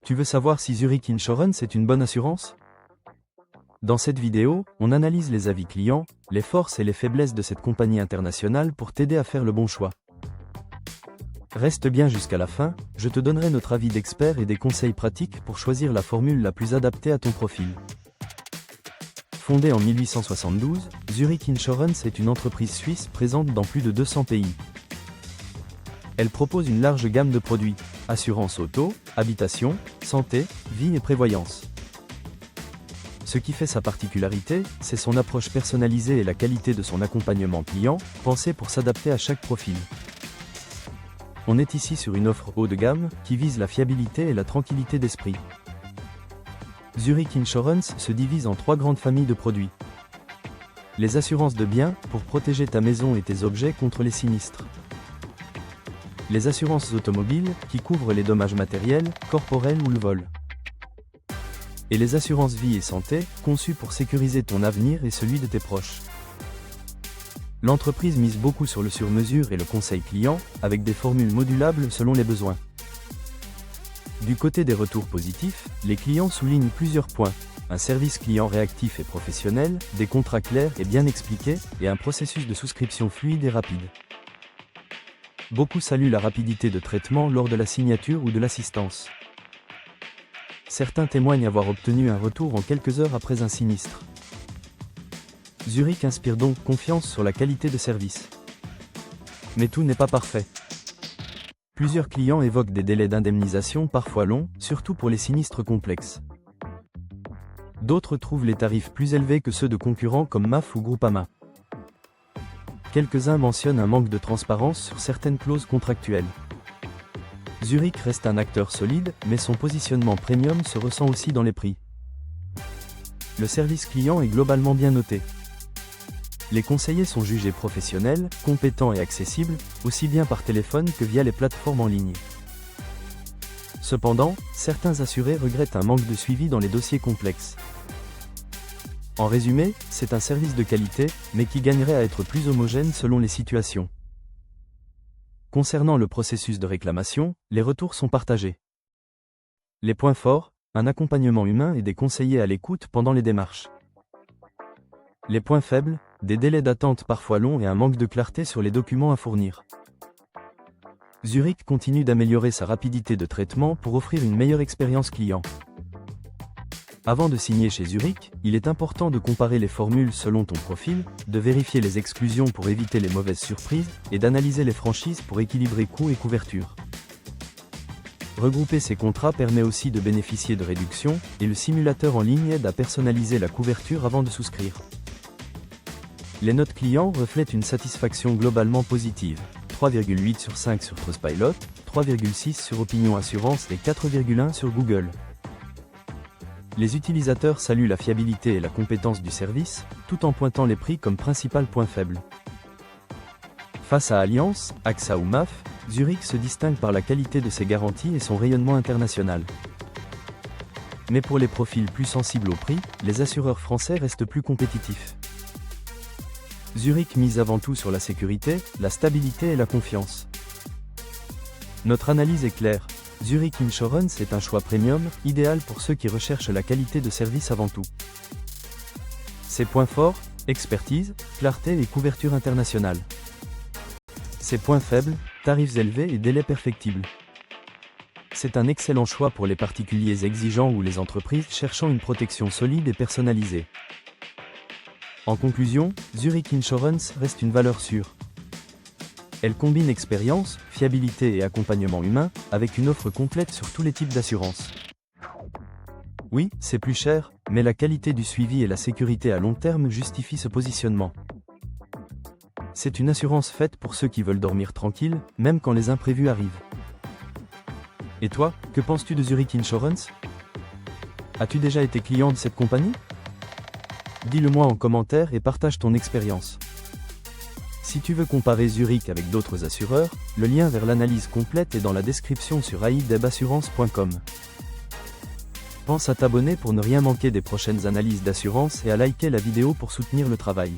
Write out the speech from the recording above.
Tu veux savoir si Zurich Insurance est une bonne assurance? Dans cette vidéo, on analyse les avis clients, les forces et les faiblesses de cette compagnie internationale pour t'aider à faire le bon choix. Reste bien jusqu'à la fin, je te donnerai notre avis d'expert et des conseils pratiques pour choisir la formule la plus adaptée à ton profil. Fondée en 1872, Zurich Insurance est une entreprise suisse présente dans plus de 200 pays. Elle propose une large gamme de produits, assurance auto, habitation, santé, vie et prévoyance. Ce qui fait sa particularité, c'est son approche personnalisée et la qualité de son accompagnement client, pensé pour s'adapter à chaque profil. On est ici sur une offre haut de gamme, qui vise la fiabilité et la tranquillité d'esprit. Zurich Insurance se divise en 3 grandes familles de produits. Les assurances de biens, pour protéger ta maison et tes objets contre les sinistres. Les assurances automobiles, qui couvrent les dommages matériels, corporels ou le vol. Et les assurances vie et santé, conçues pour sécuriser ton avenir et celui de tes proches. L'entreprise mise beaucoup sur le sur-mesure et le conseil client, avec des formules modulables selon les besoins. Du côté des retours positifs, les clients soulignent plusieurs points. Un service client réactif et professionnel, des contrats clairs et bien expliqués, et un processus de souscription fluide et rapide. Beaucoup saluent la rapidité de traitement lors de la signature ou de l'assistance. Certains témoignent avoir obtenu un retour en quelques heures après un sinistre. Zurich inspire donc confiance sur la qualité de service. Mais tout n'est pas parfait. Plusieurs clients évoquent des délais d'indemnisation parfois longs, surtout pour les sinistres complexes. D'autres trouvent les tarifs plus élevés que ceux de concurrents comme MAF ou Groupama. Quelques-uns mentionnent un manque de transparence sur certaines clauses contractuelles. Zurich reste un acteur solide, mais son positionnement premium se ressent aussi dans les prix. Le service client est globalement bien noté. Les conseillers sont jugés professionnels, compétents et accessibles, aussi bien par téléphone que via les plateformes en ligne. Cependant, certains assurés regrettent un manque de suivi dans les dossiers complexes. En résumé, c'est un service de qualité, mais qui gagnerait à être plus homogène selon les situations. Concernant le processus de réclamation, les retours sont partagés. Les points forts, un accompagnement humain et des conseillers à l'écoute pendant les démarches. Les points faibles, des délais d'attente parfois longs et un manque de clarté sur les documents à fournir. Zurich continue d'améliorer sa rapidité de traitement pour offrir une meilleure expérience client. Avant de signer chez Zurich, il est important de comparer les formules selon ton profil, de vérifier les exclusions pour éviter les mauvaises surprises, et d'analyser les franchises pour équilibrer coûts et couverture. Regrouper ces contrats permet aussi de bénéficier de réductions, et le simulateur en ligne aide à personnaliser la couverture avant de souscrire. Les notes clients reflètent une satisfaction globalement positive, 3,8 sur 5 sur Trustpilot, 3,6 sur Opinion Assurance et 4,1 sur Google. Les utilisateurs saluent la fiabilité et la compétence du service, tout en pointant les prix comme principal point faible. Face à Allianz, AXA ou MAF, Zurich se distingue par la qualité de ses garanties et son rayonnement international. Mais pour les profils plus sensibles au prix, les assureurs français restent plus compétitifs. Zurich mise avant tout sur la sécurité, la stabilité et la confiance. Notre analyse est claire. Zurich Insurance est un choix premium, idéal pour ceux qui recherchent la qualité de service avant tout. Ses points forts, expertise, clarté et couverture internationale. Ses points faibles, tarifs élevés et délais perfectibles. C'est un excellent choix pour les particuliers exigeants ou les entreprises cherchant une protection solide et personnalisée. En conclusion, Zurich Insurance reste une valeur sûre. Elle combine expérience, fiabilité et accompagnement humain, avec une offre complète sur tous les types d'assurances. Oui, c'est plus cher, mais la qualité du suivi et la sécurité à long terme justifient ce positionnement. C'est une assurance faite pour ceux qui veulent dormir tranquille, même quand les imprévus arrivent. Et toi, que penses-tu de Zurich Insurance? As-tu déjà été client de cette compagnie? Dis-le-moi en commentaire et partage ton expérience. Si tu veux comparer Zurich avec d'autres assureurs, le lien vers l'analyse complète est dans la description sur aidebassurance.com. Pense à t'abonner pour ne rien manquer des prochaines analyses d'assurance et à liker la vidéo pour soutenir le travail.